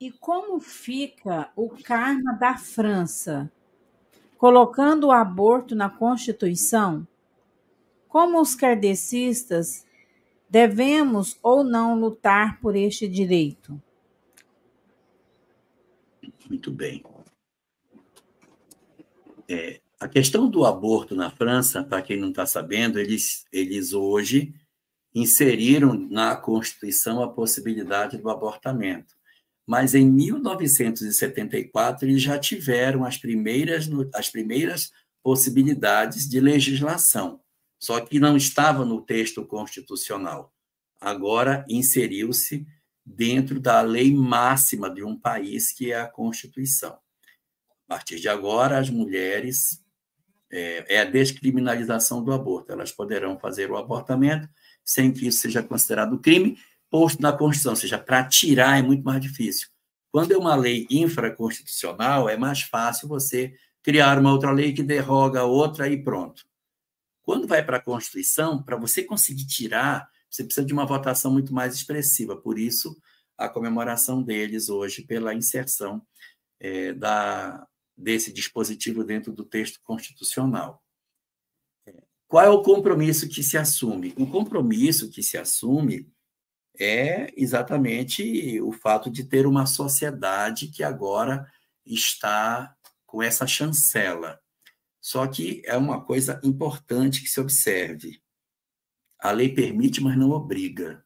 E como fica o karma da França, colocando o aborto na Constituição? Como os kardecistas devemos ou não lutar por este direito? Muito bem. A questão do aborto na França, para quem não está sabendo, eles hoje inseriram na Constituição a possibilidade do abortamento. Mas em 1974 eles já tiveram as primeiras possibilidades de legislação, só que não estava no texto constitucional. Agora inseriu-se dentro da lei máxima de um país, que é a Constituição. A partir de agora, as mulheres, a descriminalização do aborto, elas poderão fazer o abortamento sem que isso seja considerado crime, posto na Constituição, ou seja, para tirar é muito mais difícil. Quando é uma lei infraconstitucional, é mais fácil você criar uma outra lei que derroga a outra e pronto. Quando vai para a Constituição, para você conseguir tirar, você precisa de uma votação muito mais expressiva. Por isso, a comemoração deles hoje pela inserção desse dispositivo dentro do texto constitucional. Qual é o compromisso que se assume? O compromisso que se assume é exatamente o fato de ter uma sociedade que agora está com essa chancela. Só que é uma coisa importante que se observe. A lei permite, mas não obriga.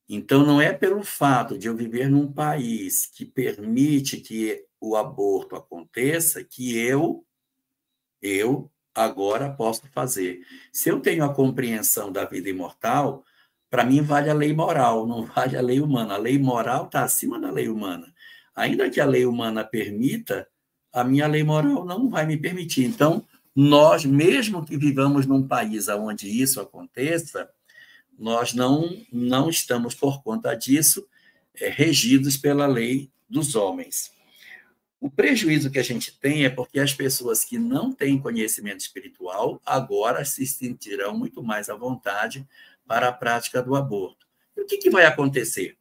Então, não é pelo fato de eu viver num país que permite que o aborto aconteça que eu agora posso fazer. Se eu tenho a compreensão da vida imortal, para mim vale a lei moral, não vale a lei humana. A lei moral está acima da lei humana. Ainda que a lei humana permita, a minha lei moral não vai me permitir. Então, nós, mesmo que vivamos num país onde isso aconteça, nós não estamos, por conta disso, regidos pela lei dos homens. O prejuízo que a gente tem é porque as pessoas que não têm conhecimento espiritual agora se sentirão muito mais à vontade para a prática do aborto. E o que vai acontecer?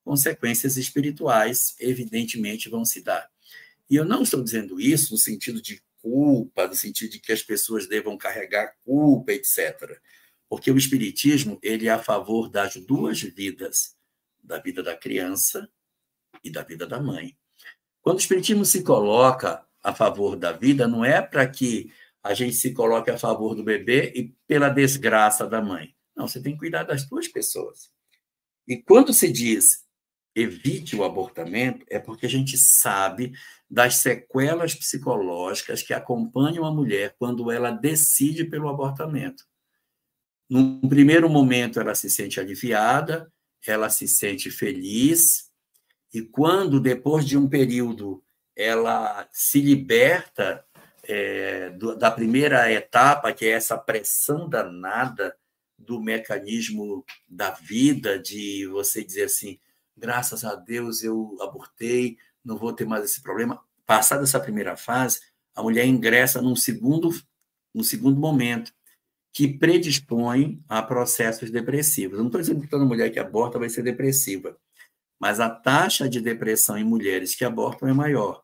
Consequências espirituais, evidentemente, vão se dar. E eu não estou dizendo isso no sentido de culpa, no sentido de que as pessoas devam carregar culpa, etc. Porque o espiritismo ele é a favor das duas vidas, da vida da criança e da vida da mãe. Quando o espiritismo se coloca a favor da vida, não é para que a gente se coloque a favor do bebê e pela desgraça da mãe. Não, você tem que cuidar das duas pessoas. E quando se diz evite o abortamento, é porque a gente sabe das sequelas psicológicas que acompanham a mulher quando ela decide pelo abortamento. Num primeiro momento, ela se sente aliviada, ela se sente feliz, e quando, depois de um período, ela se liberta da primeira etapa, que é essa pressão danada do mecanismo da vida, de você dizer assim, graças a Deus eu abortei, não vou ter mais esse problema. Passada essa primeira fase, a mulher ingressa num segundo momento, que predispõe a processos depressivos. Eu não estou dizendo que toda mulher que aborta vai ser depressiva, mas a taxa de depressão em mulheres que abortam é maior.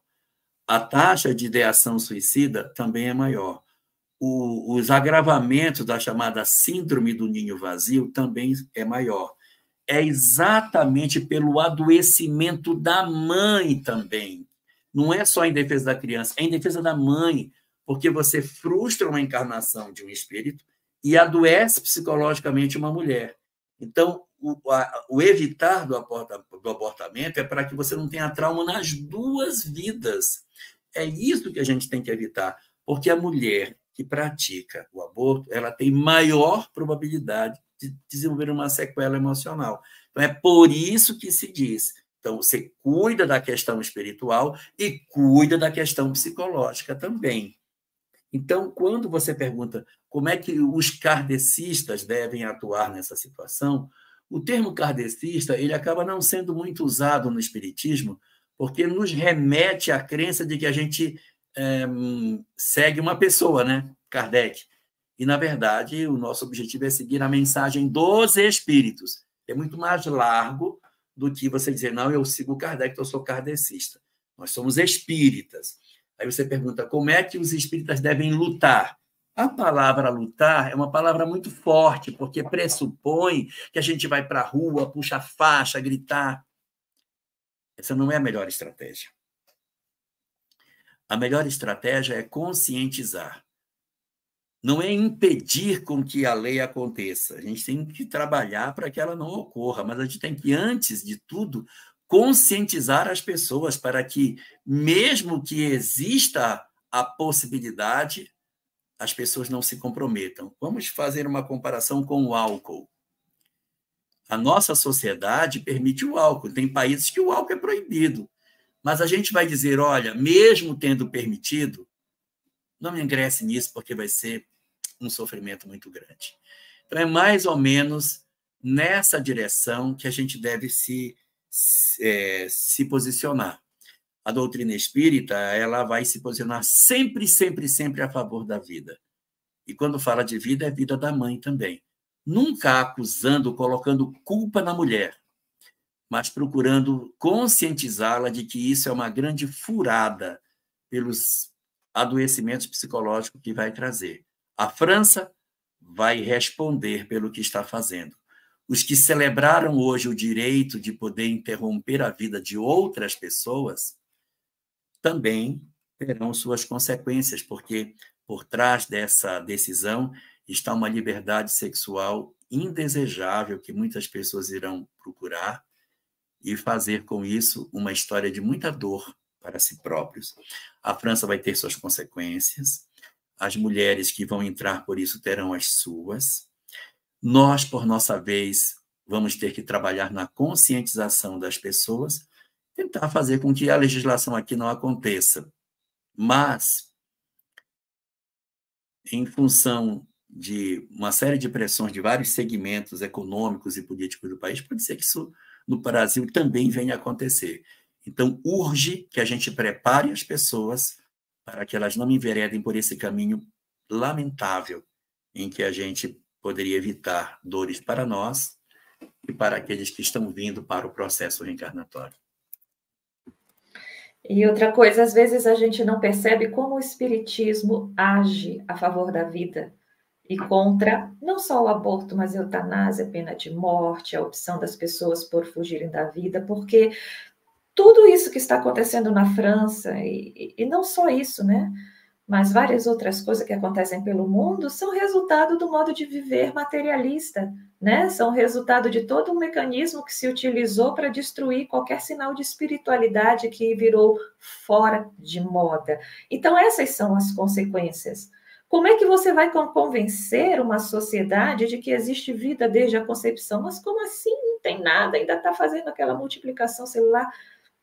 A taxa de ideação suicida também é maior. Os agravamentos da chamada síndrome do ninho vazio também é maior. É exatamente pelo adoecimento da mãe também. Não é só em defesa da criança, é em defesa da mãe, porque você frustra uma encarnação de um espírito e adoece psicologicamente uma mulher. Então, o evitar do abortamento é para que você não tenha trauma nas duas vidas. É isso que a gente tem que evitar, porque a mulher que pratica o aborto, ela tem maior probabilidade de desenvolver uma sequela emocional. Então, é por isso que se diz. Então, você cuida da questão espiritual e cuida da questão psicológica também. Então, quando você pergunta como é que os kardecistas devem atuar nessa situação, o termo kardecista ele acaba não sendo muito usado no espiritismo, porque nos remete à crença de que a gente segue uma pessoa, né? Kardec. E, na verdade, o nosso objetivo é seguir a mensagem dos espíritos. É muito mais largo do que você dizer, não, eu sigo Kardec, eu sou kardecista. Nós somos espíritas. Aí você pergunta, como é que os espíritas devem lutar? A palavra lutar é uma palavra muito forte, porque pressupõe que a gente vai para a rua, puxa a faixa, gritar. Essa não é a melhor estratégia. A melhor estratégia é conscientizar. Não é impedir com que a lei aconteça. A gente tem que trabalhar para que ela não ocorra, mas a gente tem que, antes de tudo, conscientizar as pessoas para que, mesmo que exista a possibilidade, as pessoas não se comprometam. Vamos fazer uma comparação com o álcool. A nossa sociedade permite o álcool. Tem países que o álcool é proibido. Mas a gente vai dizer, olha, mesmo tendo permitido, não me ingresse nisso, porque vai ser um sofrimento muito grande. Então, é mais ou menos nessa direção que a gente deve se posicionar. A doutrina espírita, ela vai se posicionar sempre, sempre, sempre a favor da vida. E quando fala de vida, é vida da mãe também. Nunca acusando, colocando culpa na mulher, mas procurando conscientizá-la de que isso é uma grande furada pelos adoecimentos psicológicos que vai trazer. A França vai responder pelo que está fazendo. Os que celebraram hoje o direito de poder interromper a vida de outras pessoas também terão suas consequências, porque por trás dessa decisão está uma liberdade sexual indesejável que muitas pessoas irão procurar e fazer com isso uma história de muita dor para si próprios. A França vai ter suas consequências, as mulheres que vão entrar por isso terão as suas. Nós, por nossa vez, vamos ter que trabalhar na conscientização das pessoas, tentar fazer com que a legislação aqui não aconteça. Mas, em função de uma série de pressões de vários segmentos econômicos e políticos do país, pode ser que isso no Brasil também venha a acontecer. Então, urge que a gente prepare as pessoas para que elas não enveredem por esse caminho lamentável em que a gente poderia evitar dores para nós e para aqueles que estão vindo para o processo reencarnatório. E outra coisa, às vezes a gente não percebe como o espiritismo age a favor da vida e contra não só o aborto, mas a eutanásia, a pena de morte, a opção das pessoas por fugirem da vida, porque tudo isso que está acontecendo na França, e não só isso, né? Mas várias outras coisas que acontecem pelo mundo são resultado do modo de viver materialista, né? São resultado de todo um mecanismo que se utilizou para destruir qualquer sinal de espiritualidade que virou fora de moda. Então, essas são as consequências. Como é que você vai convencer uma sociedade de que existe vida desde a concepção? Mas como assim? Não tem nada, ainda está fazendo aquela multiplicação celular.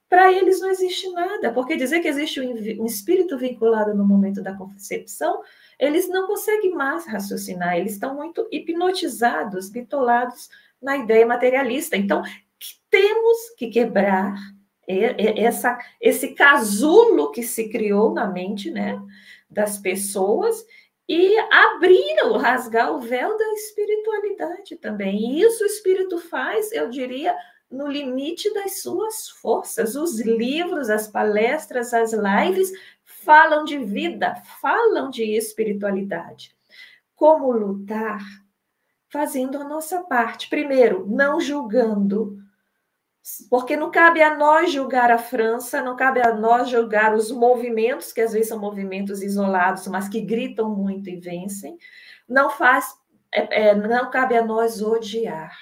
Para eles não existe nada, porque dizer que existe um espírito vinculado no momento da concepção, eles não conseguem mais raciocinar, eles estão muito hipnotizados, bitolados na ideia materialista. Então, temos que quebrar esse casulo que se criou na mente, né, das pessoas e rasgar o véu da espiritualidade também. E isso o espírito faz, eu diria, no limite das suas forças. Os livros, as palestras, as lives falam de vida, falam de espiritualidade. Como lutar? Fazendo a nossa parte. Primeiro, não julgando, porque não cabe a nós julgar a França, não cabe a nós julgar os movimentos, que às vezes são movimentos isolados, mas que gritam muito e vencem. Não cabe a nós odiar.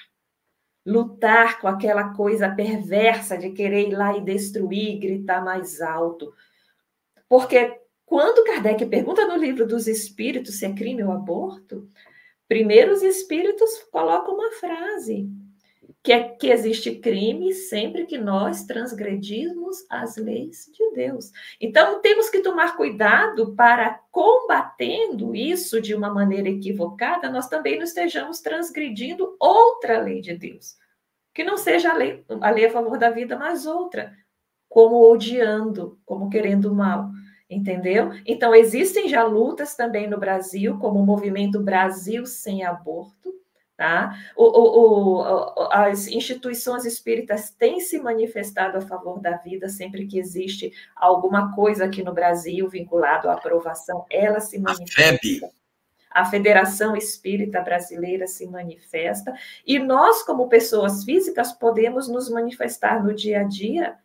Lutar com aquela coisa perversa de querer ir lá e destruir, gritar mais alto. Porque quando Kardec pergunta no livro dos Espíritos se é crime o aborto, primeiro os Espíritos colocam uma frase, que existe crime sempre que nós transgredirmos as leis de Deus. Então, temos que tomar cuidado para, combatendo isso de uma maneira equivocada, nós também não estejamos transgredindo outra lei de Deus. Que não seja a lei a favor da vida, mas outra, como odiando, como querendo o mal. Entendeu? Então, existem já lutas também no Brasil, como o movimento Brasil Sem Aborto, Tá? As instituições espíritas têm se manifestado a favor da vida sempre que existe alguma coisa aqui no Brasil vinculado à aprovação, ela se manifesta. A Federação Espírita Brasileira se manifesta, e nós, como pessoas físicas, podemos nos manifestar no dia a dia.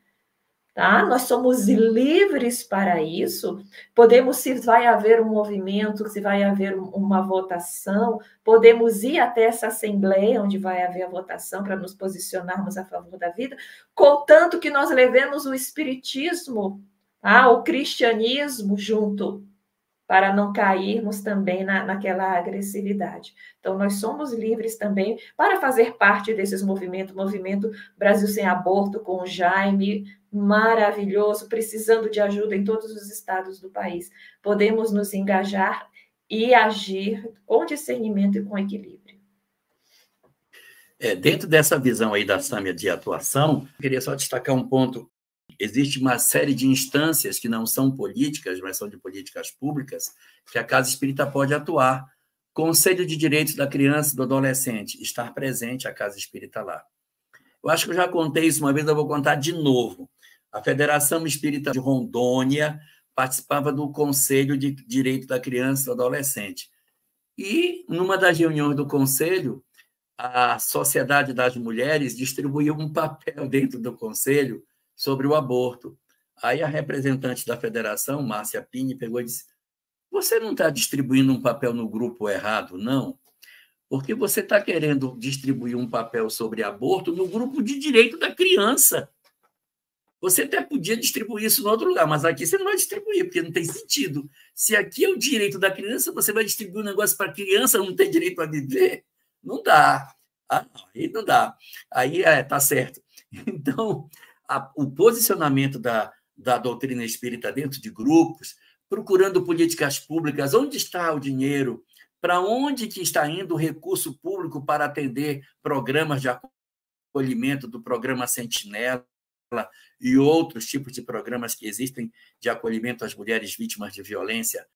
Tá? Nós somos livres para isso. Podemos, se vai haver um movimento, se vai haver uma votação, podemos ir até essa assembleia onde vai haver a votação para nos posicionarmos a favor da vida, contanto que nós levemos o espiritismo, tá? O cristianismo junto, para não cairmos também naquela agressividade. Então, nós somos livres também para fazer parte desses movimentos, movimento Brasil Sem Aborto, com o Jaime, maravilhoso, precisando de ajuda em todos os estados do país. Podemos nos engajar e agir com discernimento e com equilíbrio. Dentro dessa visão aí da Sâmia de atuação, eu queria só destacar um ponto. Existe uma série de instâncias que não são políticas, mas são de políticas públicas, que a Casa Espírita pode atuar. Conselho de Direitos da Criança e do Adolescente, estar presente a Casa Espírita lá. Eu acho que eu já contei isso uma vez, eu vou contar de novo. A Federação Espírita de Rondônia participava do Conselho de Direito da Criança e do Adolescente. E, numa das reuniões do Conselho, a Sociedade das Mulheres distribuiu um papel dentro do Conselho sobre o aborto. Aí a representante da federação, Márcia Pini, pegou e disse: você não está distribuindo um papel no grupo errado, não? Porque você está querendo distribuir um papel sobre aborto no grupo de direito da criança. Você até podia distribuir isso em outro lugar, mas aqui você não vai distribuir, porque não tem sentido. Se aqui é o direito da criança, você vai distribuir um negócio para a criança não ter direito a viver? Não dá. Aí não dá. Aí tá certo. Então, o posicionamento da doutrina espírita dentro de grupos, procurando políticas públicas, onde está o dinheiro, para onde que está indo o recurso público para atender programas de acolhimento do programa Sentinela e outros tipos de programas que existem de acolhimento às mulheres vítimas de violência